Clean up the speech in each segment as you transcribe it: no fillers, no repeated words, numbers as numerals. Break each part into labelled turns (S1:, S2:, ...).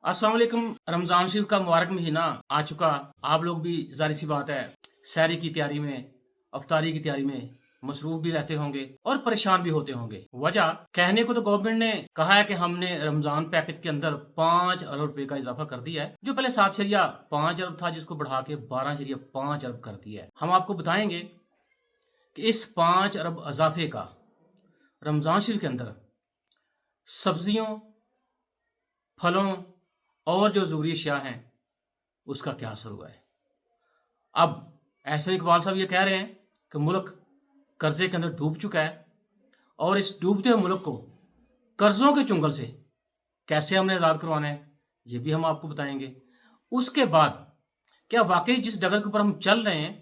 S1: अस्सलाम वालेकुम। रमज़ान शरीफ का मुबारक महीना आ चुका। आप लोग भी ज़ाहिर सी बात है सहरी की तैयारी में, अफ्तारी की तैयारी में मसरूफ भी रहते होंगे और परेशान भी होते होंगे। वजह कहने को तो गवर्नमेंट ने कहा है कि हमने रमज़ान पैकेज के अंदर 5 अरब रुपए का इजाफा कर दिया है, जो पहले 7.5 अरब था, जिसको बढ़ा के 12.5 अरब कर दिया है। हम आपको बताएंगे कि इस 5 अरब इजाफे का रमज़ान शरीफ के अंदर सब्जियों, फलों और जो ज़रूरी अशिया हैं उसका क्या असर हुआ है। अब एहसन इकबाल साहब ये कह रहे हैं कि मुल्क कर्जे के अंदर डूब चुका है और इस डूबते हुए मुल्क को कर्जों के चुंगल से कैसे हमने आज़ाद करवाना है, ये भी हम आपको बताएंगे। उसके बाद क्या वाकई जिस डगर के ऊपर हम चल रहे हैं,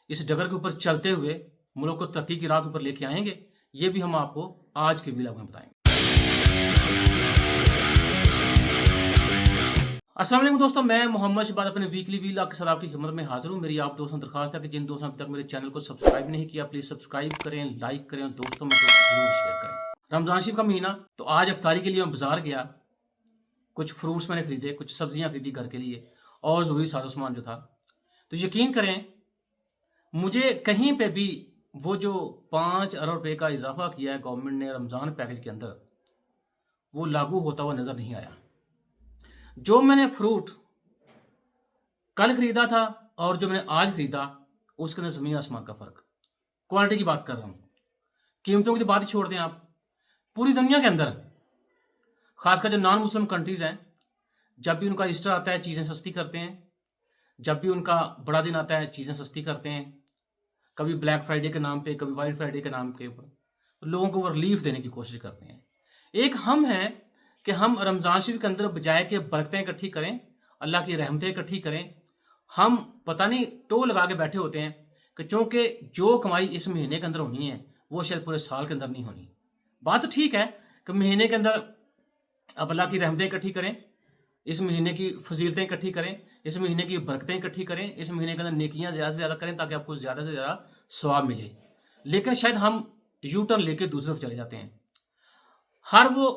S1: इस डगर के ऊपर चलते हुए मुल्क को तरक्की की राह के ऊपर लेके आएंगे, ये भी हम आपको आज के वीडियो में बताएंगे। अस्सलाम वालेकुम दोस्तों, मैं मोहम्मद शबाद अपने वीकली व्लॉग के साथ आपकी खिदमत में हाजिर हूँ। मेरी आप दोस्तों दरखास्त है कि जिन दोस्तों ने अभी तक मेरे चैनल को सब्सक्राइब नहीं किया, प्लीज सब्सक्राइब करें, लाइक करें और दोस्तों में जरूर शेयर करें। रमजान शरीफ का महीना, तो आज इफ्तारी के लिए मैं बाजार गया, कुछ फ्रूट्स मैंने खरीदे, कुछ सब्जियां खरीदी घर के लिए और जरूरी सारा सामान जो था। तो यकीन करें, मुझे कहीं पे भी वो जो 5 अरब रुपए का इजाफा किया है गवर्नमेंट ने रमजान पैकेज के अंदर, वो लागू होता हुआ नजर नहीं आया। जो मैंने फ्रूट कल खरीदा था और जो मैंने आज खरीदा, उसके अंदर जमीन आसमान का फर्क। क्वालिटी की बात कर रहा हूं, कीमतों की तो बात ही छोड़ दें। आप पूरी दुनिया के अंदर, खासकर जो नॉन मुस्लिम कंट्रीज हैं, जब भी उनका ईस्टर आता है चीज़ें सस्ती करते हैं, जब भी उनका बड़ा दिन आता है चीज़ें सस्ती करते हैं। कभी ब्लैक फ्राइडे के नाम पे, कभी वाइट फ्राइडे के नाम पे लोगों को रिलीफ देने की कोशिश करते हैं। एक हम हैं कि हम रमज़ान शरीफ के अंदर बजाय के बरकतें इकट्ठी करें, अल्लाह की रहमतें इकट्ठी करें, हम पता नहीं टो लगा के बैठे होते हैं कि चूंकि जो कमाई इस महीने के अंदर होनी है वो शायद पूरे साल के अंदर नहीं होनी। बात तो ठीक है कि महीने के अंदर अब अल्लाह की रहमतें इकट्ठी करें, इस महीने की फजीलतें इकट्ठी करें, इस महीने की बरकतें इकट्ठी करें, इस महीने के अंदर नेकियां ज़्यादा से ज़्यादा करें ताकि आपको ज़्यादा से ज़्यादा सवाब मिले। लेकिन शायद हम यू टर्न लेके दूसरी तरफ चले जाते हैं। हर वो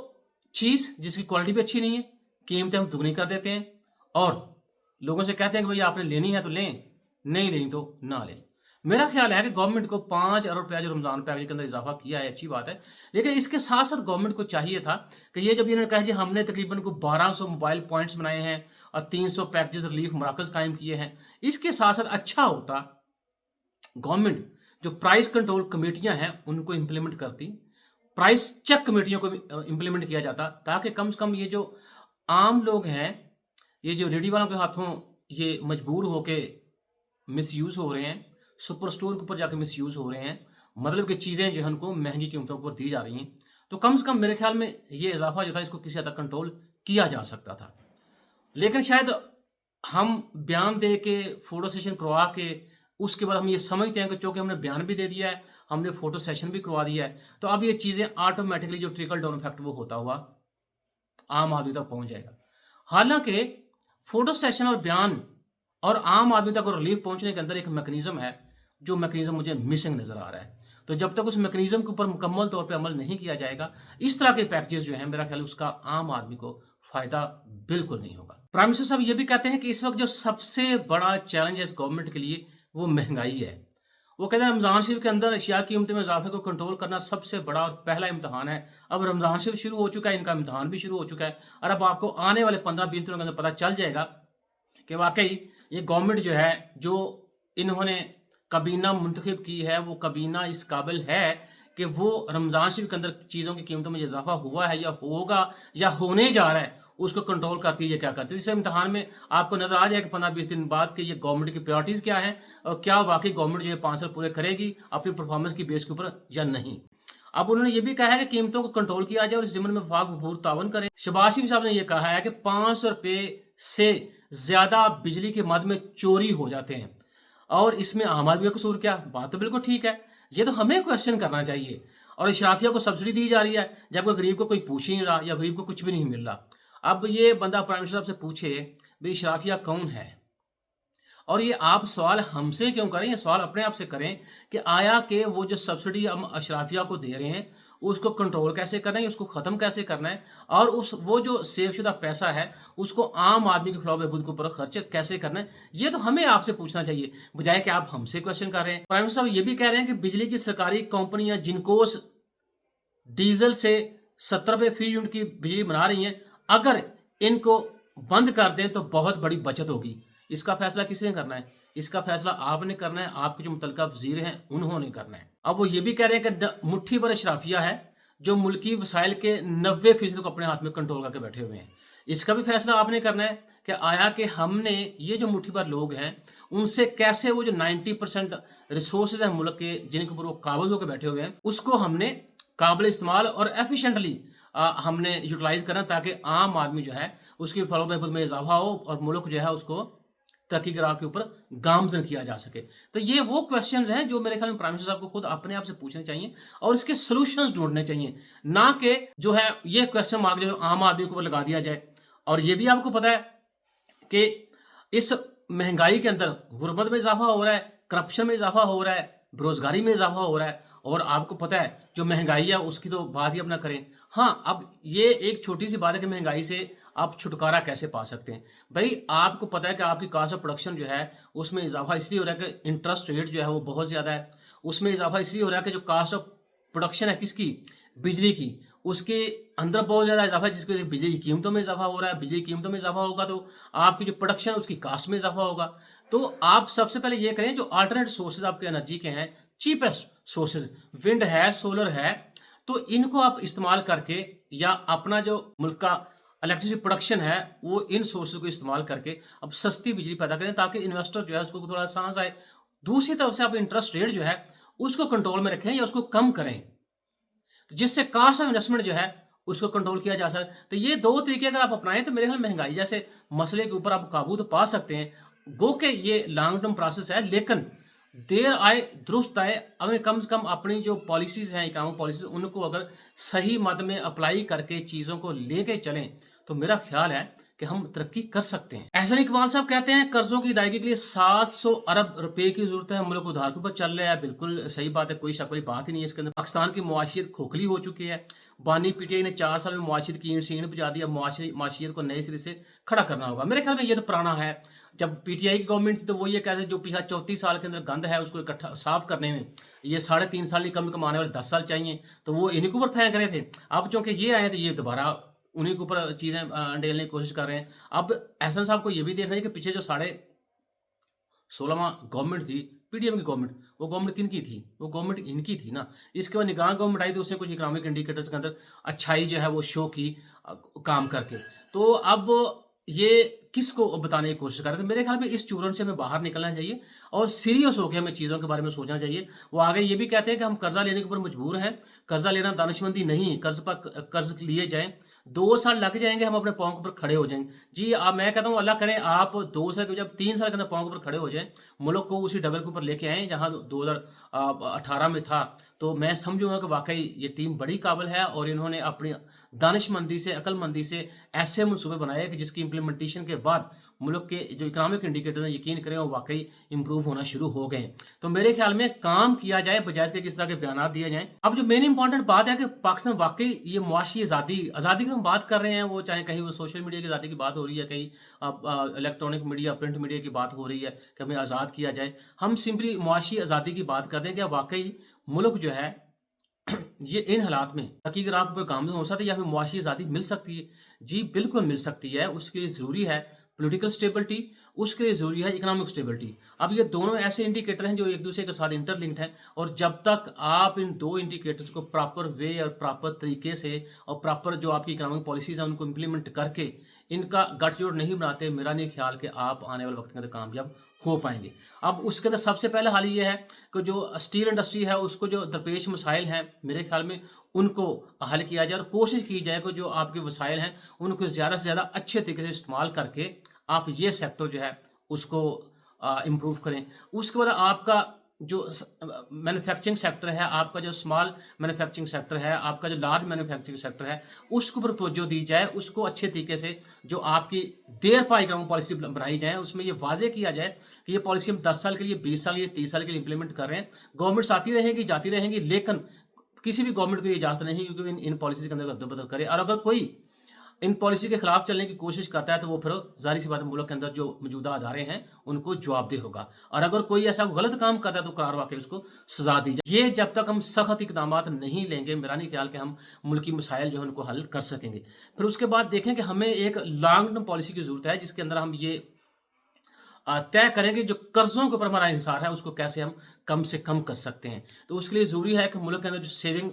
S1: चीज़ जिसकी क्वालिटी भी अच्छी नहीं है, कीमतें हम दुगनी कर देते हैं और लोगों से कहते हैं कि भाई आपने लेनी है तो लें, नहीं लेनी तो ना लें। मेरा ख्याल है कि गवर्नमेंट को 5 अरब रुपया जो रमजान पैकेज के अंदर इजाफा किया है, अच्छी बात है, लेकिन इसके साथ साथ गवर्नमेंट को चाहिए था कि ये जब इन्होंने कहा जी हमने तकरीबन को 1200 मोबाइल पॉइंट्स बनाए हैं और 300 पैकेजेस रिलीफ मराकज कायम किए हैं, इसके साथ साथ अच्छा होता गवर्नमेंट जो प्राइस कंट्रोल कमेटियां हैं उनको इम्प्लीमेंट करती, प्राइस चेक कमेटियों को इम्प्लीमेंट किया जाता, ताकि कम से कम ये जो आम लोग हैं, ये जो रेडी वालों के हाथों ये मजबूर होके मिसयूज़ हो रहे हैं, सुपर स्टोर के ऊपर जाके मिसयूज़ हो रहे हैं, मतलब कि चीज़ें जो है उनको महंगी कीमतों पर दी जा रही हैं, तो कम से कम मेरे ख्याल में ये इजाफा जो था इसको किसी हद तक कंट्रोल किया जा सकता था। लेकिन शायद हम बयान दे के, फोटो सेशन करवा के, उसके बाद हम ये समझते हैं कि चूंकि हमने बयान भी दे दिया है, हमने फोटो सेशन भी करवा दिया है, तो अब ये चीज़ें ऑटोमेटिकली जो ट्रिकल डाउन इफेक्ट वो होता हुआ आम आदमी तक पहुंच जाएगा। हालांकि फोटो सेशन और बयान और आम आदमी तक रिलीफ पहुंचने के अंदर एक मैकेनिज्म है, जो मैकेनिज्म मुझे मिसिंग नजर आ रहा है। तो जब तक उस मैकेनिज्म के ऊपर मुकम्मल तौर पे अमल नहीं किया जाएगा, इस तरह के पैकेजेस जो है, मेरा ख्याल उसका आम आदमी को फायदा बिल्कुल नहीं होगा। प्राइम मिनिस्टर साहब ये भी कहते हैं कि इस वक्त जो सबसे बड़ा चैलेंज है इस गवर्नमेंट के लिए वो महंगाई है। वो कहते हैं रमजान शरीफ के अंदर अशिया की कीमतों में इजाफे को कंट्रोल करना सबसे बड़ा और पहला इम्तहान है। अब रमजान शरीफ शुरू हो चुका है, इनका इम्तहान भी शुरू हो चुका है और अब आपको आने वाले 15-20 दिनों के अंदर पता चल जाएगा कि वाकई ये गवर्नमेंट जो है, जो इन्होंने कबीना मुंतखब की है, वो कबीना इस काबिल है कि वो रमजान शरीफ के अंदर चीज़ों की कीमतों में इजाफा हुआ है या होगा या होने जा रहा है, उसको कंट्रोल करती है क्या करती है। इस इम्तहान में आपको नजर आ जाएगा 15-20 दिन बाद कि ये गवर्नमेंट की प्रायोरिटीज क्या है और क्या वाकई गवर्नमेंट जो है 5 साल पूरे करेगी अपनी परफॉर्मेंस की बेस के ऊपर या नहीं। अब उन्होंने ये भी कहा है कि कीमतों को कंट्रोल किया जाए और इस जिम्मन में वफाक भरपूर तावन करें। शहबाज शरीफ साहब ने यह कहा है कि 500 रुपये से ज्यादा बिजली के मद में चोरी हो जाते हैं और इसमें आम आदमी का कसूर क्या। बात तो बिल्कुल ठीक है, ये तो हमें क्वेश्चन करना चाहिए। और इशराफिया को सब्सिडी दी जा रही है जबकि गरीब को कोई पूछ ही नहीं रहा या गरीब को कुछ भी नहीं मिल रहा। अब ये बंदा प्राइम मिनिस्टर साहब से पूछे भाई इशराफिया कौन है, और ये आप सवाल हमसे क्यों करें, ये सवाल अपने आप से करें कि आया कि वो जो सब्सिडी हम अशराफिया को दे रहे हैं اس کو کنٹرول کیسے کرنا ہے, اس کو ختم کیسے کرنا ہے, اور وہ جو سیو شدہ پیسہ ہے اس کو عام آدمی کے فلاح و بہبود کے اوپر خرچ کیسے کرنا ہے, یہ تو ہمیں آپ سے پوچھنا چاہیے, بجائے کہ آپ ہم سے کوشچن کر رہے ہیں. پرائم منسٹر صاحب یہ بھی کہہ رہے ہیں کہ بجلی کی سرکاری کمپنیاں جنکوس ڈیزل سے 70 روپے فی یونٹ کی بجلی بنا رہی ہیں, اگر ان کو بند کر دیں تو بہت بڑی بچت ہوگی. اس کا فیصلہ کس نے کرنا ہے؟ اس کا فیصلہ آپ نے کرنا ہے, آپ کے جو متعلقہ وزیر ہیں انہوں نے کرنا ہے. اب وہ یہ بھی کہہ رہے ہیں کہ مٹھی بھر اشرافیہ ہے جو ملکی وسائل کے 90% کو اپنے ہاتھ میں کنٹرول کر کے بیٹھے ہوئے ہیں. اس کا بھی فیصلہ آپ نے کرنا ہے کہ آیا کہ ہم نے یہ جو مٹھی بھر لوگ ہیں ان سے کیسے وہ جو 90% ریسورسز ہیں ملک کے جن کے اوپر وہ قابض ہو کے بیٹھے ہوئے ہیں اس کو ہم نے قابل استعمال اور ایفیشینٹلی ہم نے یوٹیلائز کرنا, تاکہ عام آدمی جو ہے اس کی فلاح و بہبود میں اضافہ ہو اور ملک جو ہے اس کو ترقی کی راہ کے اوپر گامزن کیا جا سکے. تو یہ وہ کویشچنز ہیں جو میرے خیال میں پرائم منسٹر صاحب کو خود اپنے آپ سے پوچھنے چاہیے اور اس کے سولوشنز ڈھونڈنے چاہیے, نہ کہ جو ہے یہ کویشچن مارک جو عام آدمی کے اوپر لگا دیا جائے. اور یہ بھی آپ کو پتا ہے کہ اس مہنگائی کے اندر غربت میں اضافہ ہو رہا ہے, کرپشن میں اضافہ ہو رہا ہے, بےروزگاری میں اضافہ ہو رہا ہے, اور آپ کو پتا ہے جو مہنگائی ہے اس کی تو بات ہی اپنا کریں. ہاں, اب یہ ایک چھوٹی سی بات ہے کہ مہنگائی سے آپ چھٹکارا کیسے پا سکتے ہیں. بھائی آپ کو پتا ہے کہ آپ کی کاسٹ آف پروڈکشن جو ہے اس میں اضافہ اس لیے ہو رہا ہے کہ انٹرسٹ ریٹ جو ہے وہ بہت زیادہ ہے. اس میں اضافہ اس لیے ہو رہا ہے کہ جو کاسٹ آف پروڈکشن ہے کس کی, بجلی کی, اس کے اندر بہت زیادہ اضافہ ہے, جس کی وجہ سے بجلی کی قیمتوں میں اضافہ ہو رہا ہے. بجلی کی قیمتوں میں اضافہ ہوگا تو آپ کی جو پروڈکشن ہے اس کی کاسٹ میں اضافہ ہوگا. تو آپ سب سے پہلے یہ کریں جو آلٹرنیٹ سورسز آپ کے انرجی کے ہیں, چیپسٹ سورسز, ونڈ ہے, سولر ہے, تو ان کو آپ استعمال کر کے یا اپنا جو ملک کا الیکٹریسٹی پروڈکشن ہے وہ ان سورسز کو استعمال کر کے اب سستی بجلی پیدا کریں, تاکہ انویسٹر جو ہے اس کو تھوڑا سانس آئے. دوسری طرف سے آپ انٹرسٹ ریٹ جو ہے اس کو کنٹرول میں رکھیں یا اس کو کم کریں, جس سے کاسٹ آف انویسٹمنٹ جو ہے اس کو کنٹرول کیا جا سکتا ہے. تو یہ دو طریقے اگر آپ اپنائیں تو میرے خیال مہنگائی جیسے مسئلے کے اوپر آپ قابو تو پا سکتے ہیں. گو کہ یہ لانگ ٹرم پروسیس ہے, لیکن دیر آئے درست آئے, ہمیں کم سے کم اپنی جو پالیسیز ہیں, اکنامک پالیسیز, ان کو اگر صحیح مد میں اپلائی کر کے چیزوں کو لے کے چلیں تو میرا خیال ہے کہ ہم ترقی کر سکتے ہیں. احسن اقبال صاحب کہتے ہیں قرضوں کی ادائیگی کے لیے 700 ارب روپے کی ضرورت ہے, ملک ادھار کے اوپر چل رہا ہے. بالکل صحیح بات ہے, کوئی شک والی بات ہی نہیں ہے اس کے اندر. پاکستان کی معاشیت کھوکھلی ہو چکی ہے. بانی پی ٹی آئی نے 4 سال میں معاشیت کی اینٹ سے اینٹ بجا دیا. معاشیت کو نئے سرے سے کھڑا کرنا ہوگا. میرے خیال میں یہ تو پرانا ہے. جب پی ٹی آئی کی گورنمنٹ تھی تو وہ یہ کہتے ہیں جو پچھلا 34 سال کے اندر گند ہے اس کو اکٹھا صاف کرنے میں یہ 3.5 سال کم کمانے والے 10 سال چاہیے, تو وہ انہیں کے اوپر پھینک رہے تھے. اب چونکہ یہ آئے تو یہ دوبارہ انہیں کے اوپر چیزیں انڈیلنے کی کوشش کر رہے ہیں. اب احسن صاحب کو یہ بھی دیکھنا ہے کہ پیچھے جو 16واں گورنمنٹ تھی پی ڈی ایم کی گورنمنٹ, وہ گورنمنٹ کن کی تھی؟ وہ گورنمنٹ ان کی تھی نا. اس کے بعد نگران گورنمنٹ آئی تو اس نے کچھ اکنامک انڈیکیٹرز کے اندر اچھائی جو ہے وہ شو کی کام کر کے. تو اب یہ کس کو بتانے کی کوشش کر رہے تھے؟ میرے خیال میں اس چورن سے ہمیں باہر نکلنا چاہیے اور سیریس ہو کے ہمیں چیزوں کے بارے میں سوچنا چاہیے. وہ آگے یہ بھی کہتے ہیں کہ ہم قرضہ لینے کے اوپر مجبور ہیں, قرضہ لینا دانشمندی نہیں, قرض پر قرض لیے جائیں, 2 سال لگ جائیں گے, ہم اپنے پاؤں کے اوپر کھڑے ہو جائیں گے. جی میں کہتا ہوں اللہ کرے آپ 2 سال کے جب 3 سال کے اندر پاؤں کے اوپر کھڑے ہو جائیں, ملک کو اسی ڈبل کے اوپر لے کے آئیں جہاں 2018 میں تھا, تو میں سمجھوں گا کہ واقعی یہ ٹیم بڑی قابل ہے اور انہوں نے اپنی دانش مندی سے, عقل مندی سے ایسے منصوبے بنائے کہ جس کی امپلیمنٹیشن کے بعد ملک کے جو اکنامک انڈیکیٹر ہیں یقین کریں وہ واقعی امپروو ہونا شروع ہو گئے. تو میرے خیال میں کام کیا جائے بجائے کہ کس طرح کے بیانات دیے جائیں. اب جو مین امپورٹنٹ بات ہے کہ پاکستان واقعی یہ معاشی آزادی کی ہم بات کر رہے ہیں, وہ چاہے کہیں وہ سوشل میڈیا کی آزادی کی بات ہو رہی ہے, کہیں الیکٹرانک میڈیا, پرنٹ میڈیا کی بات ہو رہی ہے کہ ہمیں آزاد کیا جائے. ہم سمپلی معاشی آزادی کی بات کرتے ہیں کہ واقعی ملک جو ہے یہ ان حالات میں ترقی کی راہ پر گامزن ہو سکتا ہے یا ہمیں معاشی آزادی مل سکتی ہے. جی بالکل مل سکتی ہے. اس کے لیے ضروری ہے پولیٹیکل سٹیبلٹی, اس کے لیے ضروری ہے اکنامک سٹیبلٹی. اب یہ دونوں ایسے انڈیکیٹر ہیں جو ایک دوسرے کے ساتھ انٹر لنکڈ ہیں, اور جب تک آپ ان 2 انڈیکیٹرز کو پراپر وے اور پراپر طریقے سے اور پراپر جو آپ کی اکنامک پالیسیز ہیں ان کو امپلیمنٹ کر کے ان کا گٹھ جوڑ نہیں بناتے, میرا نہیں خیال کہ آپ آنے والے وقت کے اندر کامیاب ہو پائیں گے. اب اس کے اندر سب سے پہلے حال یہ ہے کہ جو اسٹیل انڈسٹری ہے اس کو جو درپیش مسائل ہیں میرے خیال میں ان کو حل کیا جائے اور کوشش کی جائے کہ جو آپ کے وسائل ہیں ان کو زیادہ سے زیادہ اچھے طریقے سے استعمال کر کے آپ یہ سیکٹر جو ہے اس کو امپروو کریں. اس کے بعد آپ کا جو مینوفیکچرنگ سیکٹر ہے, آپ کا جو اسمال مینوفیکچرنگ سیکٹر ہے, آپ کا جو لارج مینوفیکچرنگ سیکٹر ہے, اس کے اوپر توجہ دی جائے. اس کو اچھے طریقے سے جو آپ کی دیر پا اکنامک پالیسی بنائی جائے اس میں یہ واضح کیا جائے کہ یہ پالیسی ہم 10 سال کے لیے, 20 سال کے لیے, 30 سال کے لیے امپلیمنٹ کر رہے ہیں. گورنمنٹس آتی رہیں گی, جاتی رہیں گی, لیکن किसी भी गवर्नमेंट को ये इजाज़त नहीं है कि इन पॉलिसी के अंदर अदल-बदल करे, और अगर कोई इन पॉलिसी के खिलाफ चलने की कोशिश करता है तो वो फिर ज़ाहिर-सी बात है मुल्क के अंदर जो मौजूदा अदारे हैं उनको जवाबदेह होगा, और अगर कोई ऐसा गलत काम करता है तो करार वाक़ई उसको सज़ा दी जाए। ये जब तक हम सख्त इक़दामात नहीं लेंगे, मेरा नहीं ख्याल कि हम मुल्की मसाइल जो है उनको हल कर सकेंगे। फिर उसके बाद देखें कि हमें एक लॉन्ग टर्म पॉलिसी की ज़रूरत है जिसके अंदर हम ये तय करेंगे जो कर्ज़ों के ऊपर हमारा इंहिसार है उसको कैसे हम कम से कम कर सकते हैं। तो उसके लिए ज़रूरी है कि मुल्क के अंदर जो सेविंग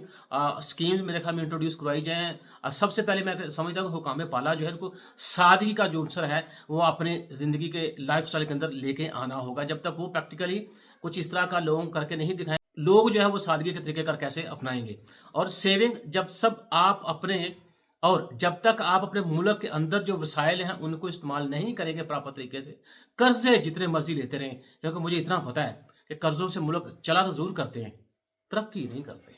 S1: स्कीम्स मेरे ख़्याल में इंट्रोड्यूस करवाई जाएँ। सबसे पहले मैं समझता हूँ हुकाम पाला जो है उनको सादगी का जो अंसर है वो अपने ज़िंदगी के लाइफ़स्टाइल के अंदर लेके आना होगा। जब तक वो प्रैक्टिकली कुछ इस तरह का लोगों को करके नहीं दिखाएँ, लोग जो है वो सादगी के तरीक़ेकार कैसे अपनाएँगे। और सेविंग जब तक आप अपने मुल्क के अंदर जो वसाइल हैं उनको इस्तेमाल नहीं करेंगे प्रॉपर तरीके से, कर्ज़े जितने मर्ज़ी लेते रहें, क्योंकि मुझे इतना पता है कि कर्ज़ों से मुल्क चला तो ज़रूर करते हैं, तरक्की नहीं करते।